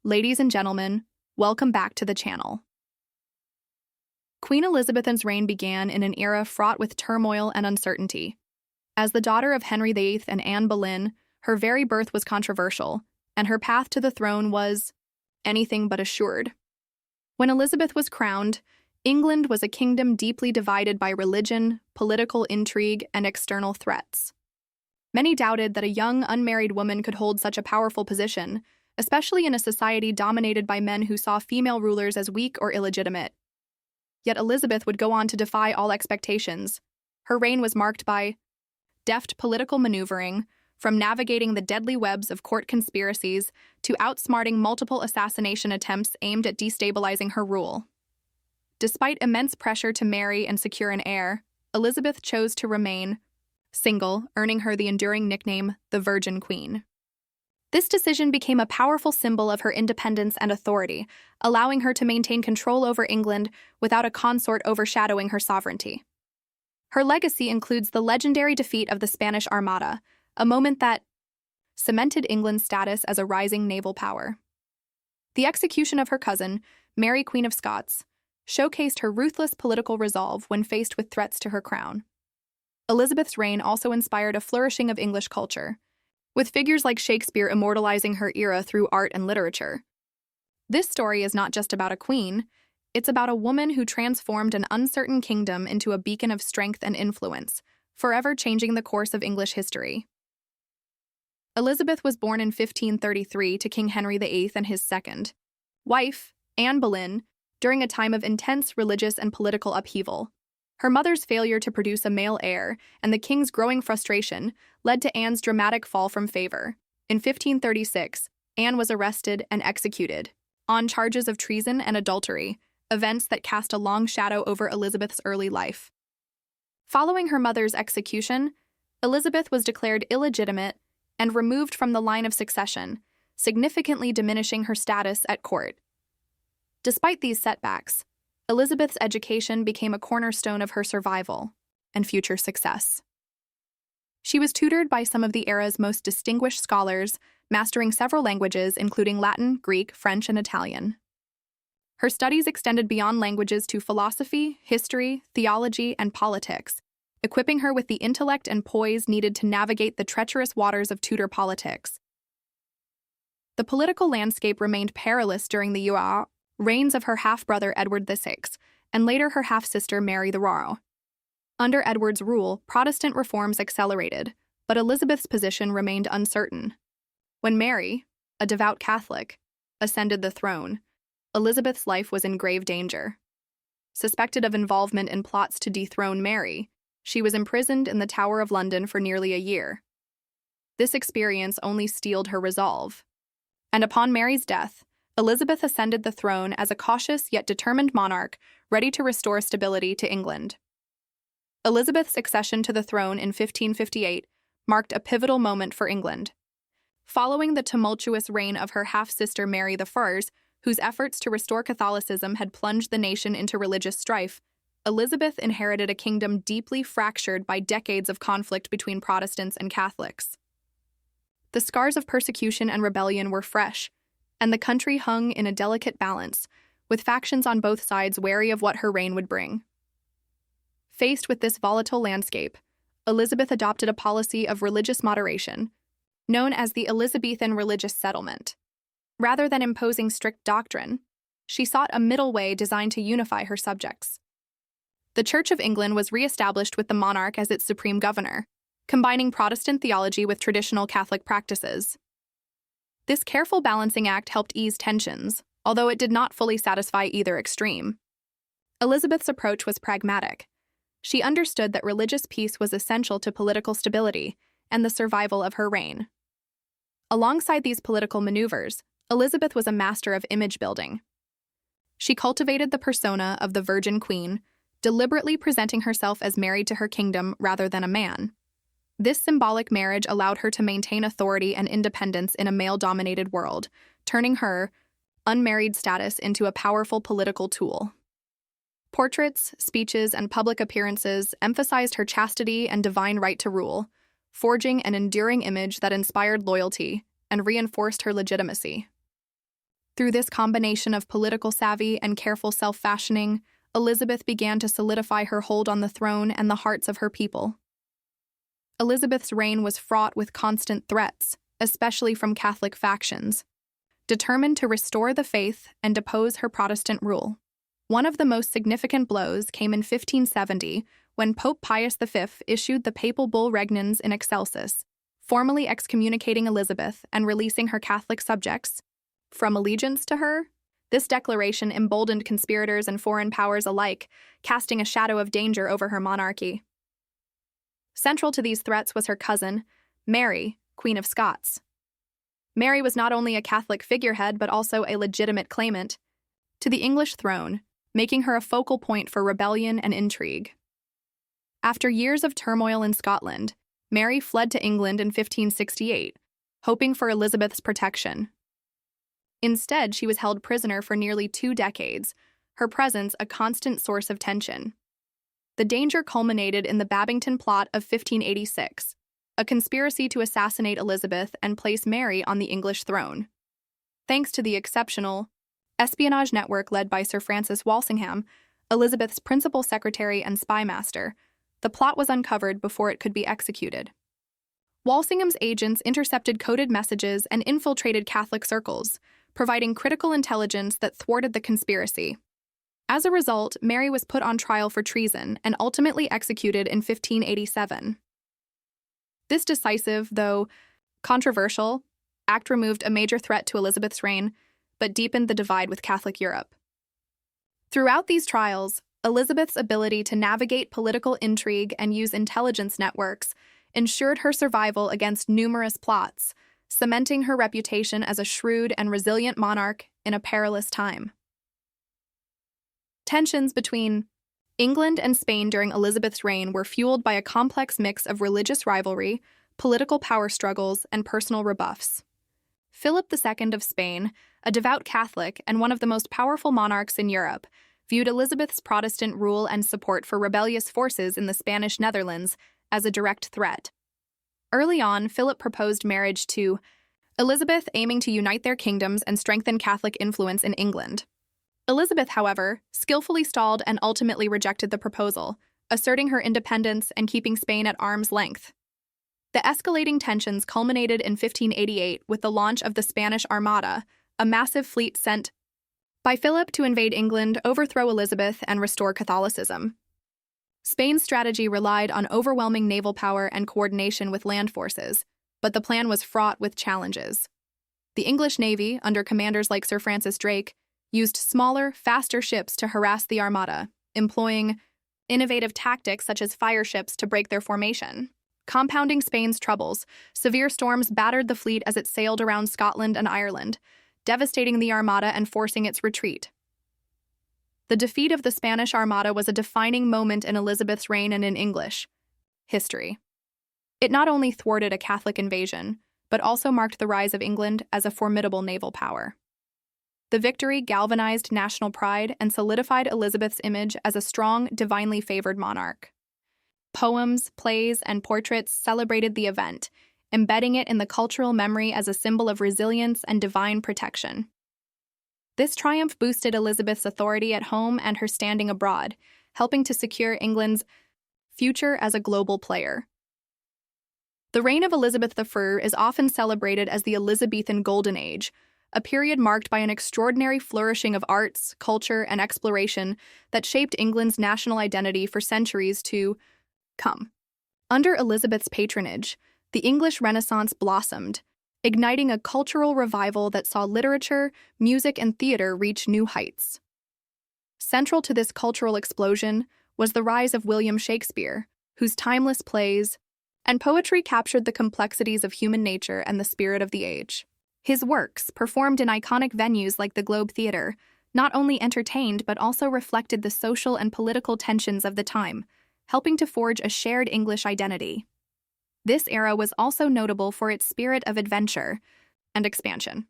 Ladies and gentlemen, welcome back to the channel. Queen Elizabeth's reign began in an era fraught with turmoil and uncertainty. As the daughter of Henry VIII and Anne Boleyn, her very birth was controversial, and her path to the throne was anything but assured. When Elizabeth was crowned, England was a kingdom deeply divided by religion, political intrigue, and external threats. Many doubted that a young, unmarried woman could hold such a powerful position, especially in a society dominated by men who saw female rulers as weak or illegitimate. Yet Elizabeth would go on to defy all expectations. Her reign was marked by deft political maneuvering, from navigating the deadly webs of court conspiracies to outsmarting multiple assassination attempts aimed at destabilizing her rule. Despite immense pressure to marry and secure an heir, Elizabeth chose to remain single, earning her the enduring nickname, the Virgin Queen. This decision became a powerful symbol of her independence and authority, allowing her to maintain control over England without a consort overshadowing her sovereignty. Her legacy includes the legendary defeat of the Spanish Armada, a moment that cemented England's status as a rising naval power. The execution of her cousin, Mary, Queen of Scots, showcased her ruthless political resolve when faced with threats to her crown. Elizabeth's reign also inspired a flourishing of English culture, with figures like Shakespeare immortalizing her era through art and literature. This story is not just about a queen, it's about a woman who transformed an uncertain kingdom into a beacon of strength and influence, forever changing the course of English history. Elizabeth was born in 1533 to King Henry VIII and his second wife, Anne Boleyn, during a time of intense religious and political upheaval. Her mother's failure to produce a male heir and the king's growing frustration led to Anne's dramatic fall from favor. In 1536, Anne was arrested and executed on charges of treason and adultery, events that cast a long shadow over Elizabeth's early life. Following her mother's execution, Elizabeth was declared illegitimate and removed from the line of succession, significantly diminishing her status at court. Despite these setbacks, Elizabeth's education became a cornerstone of her survival and future success. She was tutored by some of the era's most distinguished scholars, mastering several languages including Latin, Greek, French, and Italian. Her studies extended beyond languages to philosophy, history, theology, and politics, equipping her with the intellect and poise needed to navigate the treacherous waters of Tudor politics. The political landscape remained perilous during the reigns of her half-brother Edward VI, and later her half-sister Mary the Royal. Under Edward's rule, Protestant reforms accelerated, but Elizabeth's position remained uncertain. When Mary, a devout Catholic, ascended the throne, Elizabeth's life was in grave danger. Suspected of involvement in plots to dethrone Mary, she was imprisoned in the Tower of London for nearly a year. This experience only steeled her resolve. And upon Mary's death, Elizabeth ascended the throne as a cautious yet determined monarch, ready to restore stability to England. Elizabeth's accession to the throne in 1558 marked a pivotal moment for England. Following the tumultuous reign of her half-sister Mary I, whose efforts to restore Catholicism had plunged the nation into religious strife, Elizabeth inherited a kingdom deeply fractured by decades of conflict between Protestants and Catholics. The scars of persecution and rebellion were fresh, and the country hung in a delicate balance, with factions on both sides wary of what her reign would bring. Faced with this volatile landscape, Elizabeth adopted a policy of religious moderation, known as the Elizabethan religious settlement. Rather than imposing strict doctrine, she sought a middle way designed to unify her subjects. The Church of England was re-established with the monarch as its supreme governor, combining Protestant theology with traditional Catholic practices. This careful balancing act helped ease tensions, although it did not fully satisfy either extreme. Elizabeth's approach was pragmatic. She understood that religious peace was essential to political stability and the survival of her reign. Alongside these political maneuvers, Elizabeth was a master of image building. She cultivated the persona of the Virgin Queen, deliberately presenting herself as married to her kingdom rather than a man. This symbolic marriage allowed her to maintain authority and independence in a male-dominated world, turning her unmarried status into a powerful political tool. Portraits, speeches, and public appearances emphasized her chastity and divine right to rule, forging an enduring image that inspired loyalty and reinforced her legitimacy. Through this combination of political savvy and careful self-fashioning, Elizabeth began to solidify her hold on the throne and the hearts of her people. Elizabeth's reign was fraught with constant threats, especially from Catholic factions, determined to restore the faith and depose her Protestant rule. One of the most significant blows came in 1570 when Pope Pius V issued the papal bull Regnans in Excelsis, formally excommunicating Elizabeth and releasing her Catholic subjects from allegiance to her. This declaration emboldened conspirators and foreign powers alike, casting a shadow of danger over her monarchy. Central to these threats was her cousin, Mary, Queen of Scots. Mary was not only a Catholic figurehead but also a legitimate claimant to the English throne, making her a focal point for rebellion and intrigue. After years of turmoil in Scotland, Mary fled to England in 1568, hoping for Elizabeth's protection. Instead, she was held prisoner for nearly 2 decades, her presence a constant source of tension. The danger culminated in the Babington Plot of 1586, a conspiracy to assassinate Elizabeth and place Mary on the English throne. Thanks to the exceptional espionage network led by Sir Francis Walsingham, Elizabeth's principal secretary and spy master, the plot was uncovered before it could be executed. Walsingham's agents intercepted coded messages and infiltrated Catholic circles, providing critical intelligence that thwarted the conspiracy. As a result, Mary was put on trial for treason and ultimately executed in 1587. This decisive, though controversial, act removed a major threat to Elizabeth's reign, but deepened the divide with Catholic Europe. Throughout these trials, Elizabeth's ability to navigate political intrigue and use intelligence networks ensured her survival against numerous plots, cementing her reputation as a shrewd and resilient monarch in a perilous time. Tensions between England and Spain during Elizabeth's reign were fueled by a complex mix of religious rivalry, political power struggles, and personal rebuffs. Philip II of Spain, a devout Catholic and one of the most powerful monarchs in Europe, viewed Elizabeth's Protestant rule and support for rebellious forces in the Spanish Netherlands as a direct threat. Early on, Philip proposed marriage to Elizabeth, aiming to unite their kingdoms and strengthen Catholic influence in England. Elizabeth, however, skillfully stalled and ultimately rejected the proposal, asserting her independence and keeping Spain at arm's length. The escalating tensions culminated in 1588 with the launch of the Spanish Armada, a massive fleet sent by Philip to invade England, overthrow Elizabeth, and restore Catholicism. Spain's strategy relied on overwhelming naval power and coordination with land forces, but the plan was fraught with challenges. The English Navy, under commanders like Sir Francis Drake, used smaller, faster ships to harass the Armada, employing innovative tactics such as fire ships to break their formation. Compounding Spain's troubles, severe storms battered the fleet as it sailed around Scotland and Ireland, devastating the Armada and forcing its retreat. The defeat of the Spanish Armada was a defining moment in Elizabeth's reign and in English history. It not only thwarted a Catholic invasion, but also marked the rise of England as a formidable naval power. The victory galvanized national pride and solidified Elizabeth's image as a strong, divinely favored monarch. Poems, plays, and portraits celebrated the event, embedding it in the cultural memory as a symbol of resilience and divine protection. This triumph boosted Elizabeth's authority at home and her standing abroad, helping to secure England's future as a global player. The reign of Elizabeth I is often celebrated as the Elizabethan Golden Age, a period marked by an extraordinary flourishing of arts, culture, and exploration that shaped England's national identity for centuries to come. Under Elizabeth's patronage, the English Renaissance blossomed, igniting a cultural revival that saw literature, music, and theater reach new heights. Central to this cultural explosion was the rise of William Shakespeare, whose timeless plays and poetry captured the complexities of human nature and the spirit of the age. His works, performed in iconic venues like the Globe Theatre, not only entertained but also reflected the social and political tensions of the time, helping to forge a shared English identity. This era was also notable for its spirit of adventure and expansion.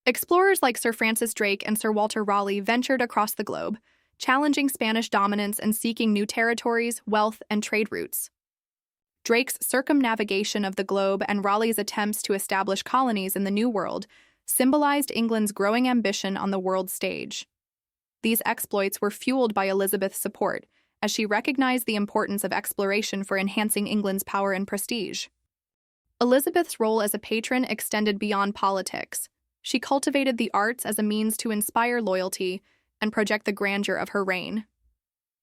Explorers like Sir Francis Drake and Sir Walter Raleigh ventured across the globe, challenging Spanish dominance and seeking new territories, wealth, and trade routes. Drake's circumnavigation of the globe and Raleigh's attempts to establish colonies in the New World symbolized England's growing ambition on the world stage. These exploits were fueled by Elizabeth's support, as she recognized the importance of exploration for enhancing England's power and prestige. Elizabeth's role as a patron extended beyond politics. She cultivated the arts as a means to inspire loyalty and project the grandeur of her reign.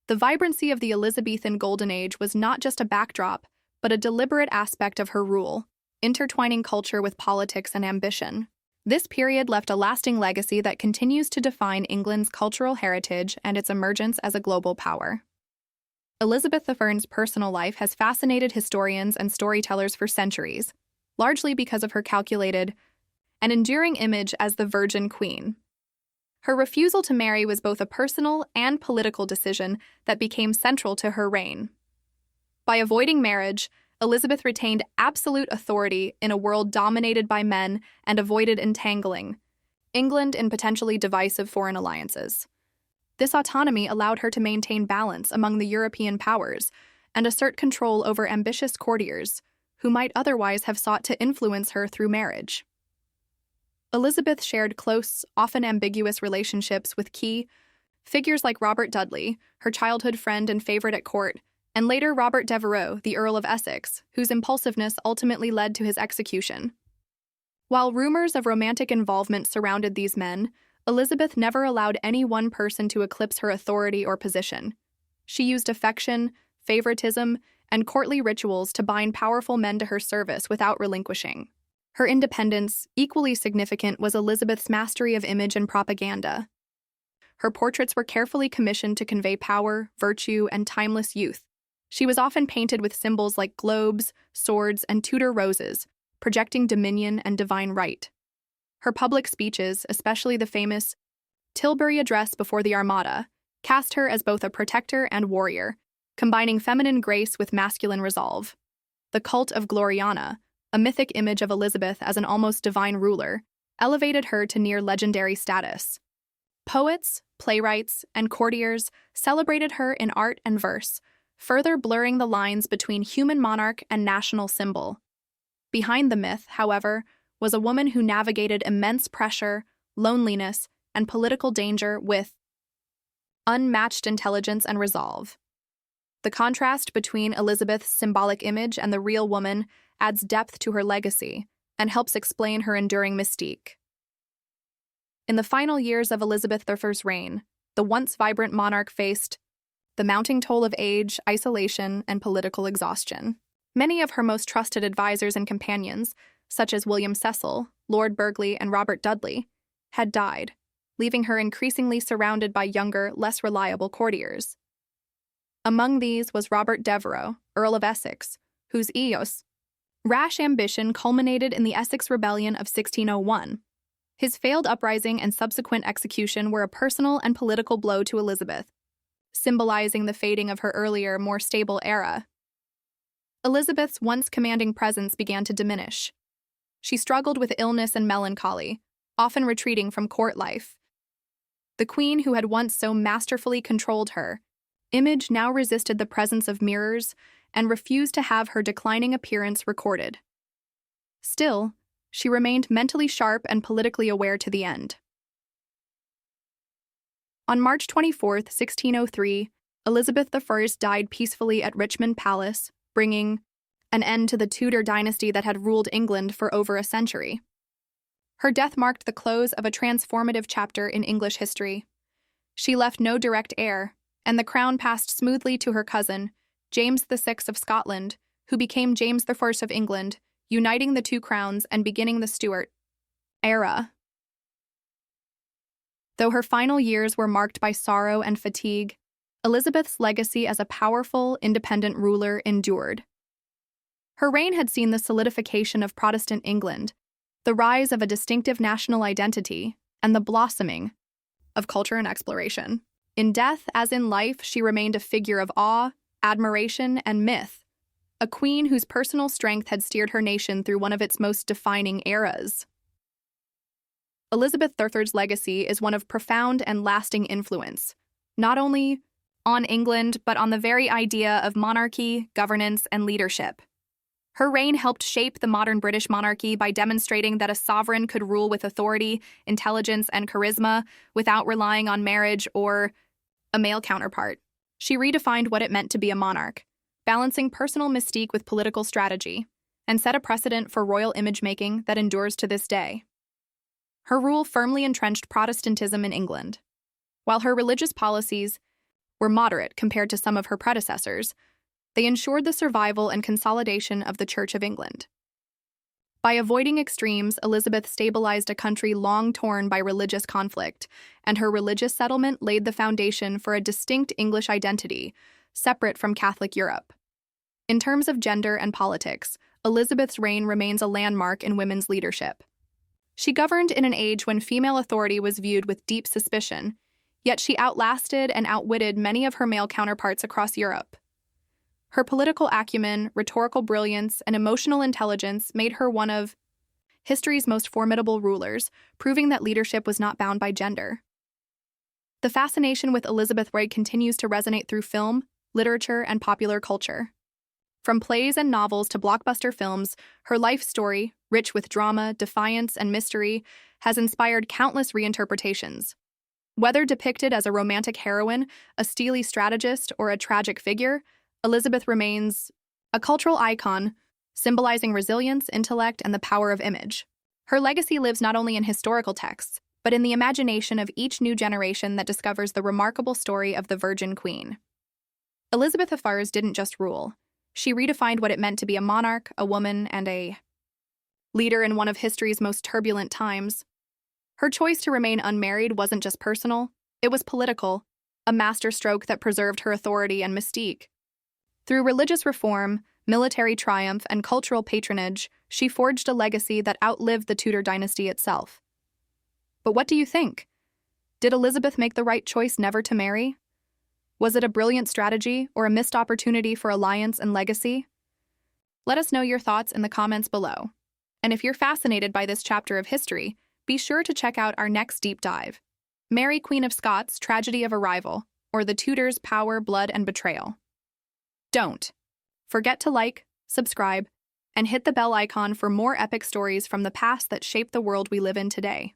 The vibrancy of the Elizabethan Golden Age was not just a backdrop, but a deliberate aspect of her rule, intertwining culture with politics and ambition. This period left a lasting legacy that continues to define England's cultural heritage and its emergence as a global power. Elizabeth I's personal life has fascinated historians and storytellers for centuries, largely because of her calculated and enduring image as the Virgin Queen. Her refusal to marry was both a personal and political decision that became central to her reign. By avoiding marriage, Elizabeth retained absolute authority in a world dominated by men and avoided entangling England in potentially divisive foreign alliances. This autonomy allowed her to maintain balance among the European powers and assert control over ambitious courtiers who might otherwise have sought to influence her through marriage. Elizabeth shared close, often ambiguous relationships with key figures like Robert Dudley, her childhood friend and favorite at court, and later Robert Devereux, the Earl of Essex, whose impulsiveness ultimately led to his execution. While rumors of romantic involvement surrounded these men, Elizabeth never allowed any one person to eclipse her authority or position. She used affection, favoritism, and courtly rituals to bind powerful men to her service without relinquishing. Her independence, equally significant, was Elizabeth's mastery of image and propaganda. Her portraits were carefully commissioned to convey power, virtue, and timeless youth. She was often painted with symbols like globes, swords, and Tudor roses, projecting dominion and divine right. Her public speeches, especially the famous Tilbury Address before the Armada, cast her as both a protector and warrior, combining feminine grace with masculine resolve. The cult of Gloriana, a mythic image of Elizabeth as an almost divine ruler, elevated her to near legendary status. Poets, playwrights, and courtiers celebrated her in art and verse, further blurring the lines between human monarch and national symbol. Behind the myth, however, was a woman who navigated immense pressure, loneliness, and political danger with unmatched intelligence and resolve. The contrast between Elizabeth's symbolic image and the real woman adds depth to her legacy and helps explain her enduring mystique. In the final years of Elizabeth I's reign, the once vibrant monarch faced the mounting toll of age, isolation, and political exhaustion. Many of her most trusted advisors and companions, such as William Cecil, Lord Burghley, and Robert Dudley, had died, leaving her increasingly surrounded by younger, less reliable courtiers. Among these was Robert Devereux, Earl of Essex, whose rash ambition culminated in the Essex Rebellion of 1601. His failed uprising and subsequent execution were a personal and political blow to Elizabeth, symbolizing the fading of her earlier, more stable era. Elizabeth's once commanding presence began to diminish. She struggled with illness and melancholy, often retreating from court life. The queen who had once so masterfully controlled her image now resisted the presence of mirrors and refused to have her declining appearance recorded. Still, she remained mentally sharp and politically aware to the end. On March 24, 1603, Elizabeth I died peacefully at Richmond Palace, bringing an end to the Tudor dynasty that had ruled England for over a century. Her death marked the close of a transformative chapter in English history. She left no direct heir, and the crown passed smoothly to her cousin, James VI of Scotland, who became James I of England, uniting the two crowns and beginning the Stuart era. Though her final years were marked by sorrow and fatigue, Elizabeth's legacy as a powerful, independent ruler endured. Her reign had seen the solidification of Protestant England, the rise of a distinctive national identity, and the blossoming of culture and exploration. In death, as in life, she remained a figure of awe, admiration, and myth, a queen whose personal strength had steered her nation through one of its most defining eras. Elizabeth I's legacy is one of profound and lasting influence, not only on England, but on the very idea of monarchy, governance, and leadership. Her reign helped shape the modern British monarchy by demonstrating that a sovereign could rule with authority, intelligence, and charisma without relying on marriage or a male counterpart. She redefined what it meant to be a monarch, balancing personal mystique with political strategy, and set a precedent for royal image-making that endures to this day. Her rule firmly entrenched Protestantism in England. While her religious policies were moderate compared to some of her predecessors, they ensured the survival and consolidation of the Church of England. By avoiding extremes, Elizabeth stabilized a country long torn by religious conflict, and her religious settlement laid the foundation for a distinct English identity, separate from Catholic Europe. In terms of gender and politics, Elizabeth's reign remains a landmark in women's leadership. She governed in an age when female authority was viewed with deep suspicion, yet she outlasted and outwitted many of her male counterparts across Europe. Her political acumen, rhetorical brilliance, and emotional intelligence made her one of history's most formidable rulers, proving that leadership was not bound by gender. The fascination with Elizabeth Reign continues to resonate through film, literature, and popular culture. From plays and novels to blockbuster films, her life story, rich with drama, defiance, and mystery, has inspired countless reinterpretations. Whether depicted as a romantic heroine, a steely strategist, or a tragic figure, Elizabeth remains a cultural icon, symbolizing resilience, intellect, and the power of image. Her legacy lives not only in historical texts, but in the imagination of each new generation that discovers the remarkable story of the Virgin Queen. Elizabeth didn't just rule. She redefined what it meant to be a monarch, a woman, and a leader in one of history's most turbulent times. Her choice to remain unmarried wasn't just personal, it was political, a masterstroke that preserved her authority and mystique. Through religious reform, military triumph, and cultural patronage, she forged a legacy that outlived the Tudor dynasty itself. But what do you think? Did Elizabeth make the right choice never to marry? Was it a brilliant strategy or a missed opportunity for alliance and legacy? Let us know your thoughts in the comments below. And if you're fascinated by this chapter of history, be sure to check out our next deep dive, Mary Queen of Scots, Tragedy of Arrival, or The Tudors' Power, Blood, and Betrayal. Don't forget to like, subscribe, and hit the bell icon for more epic stories from the past that shape the world we live in today.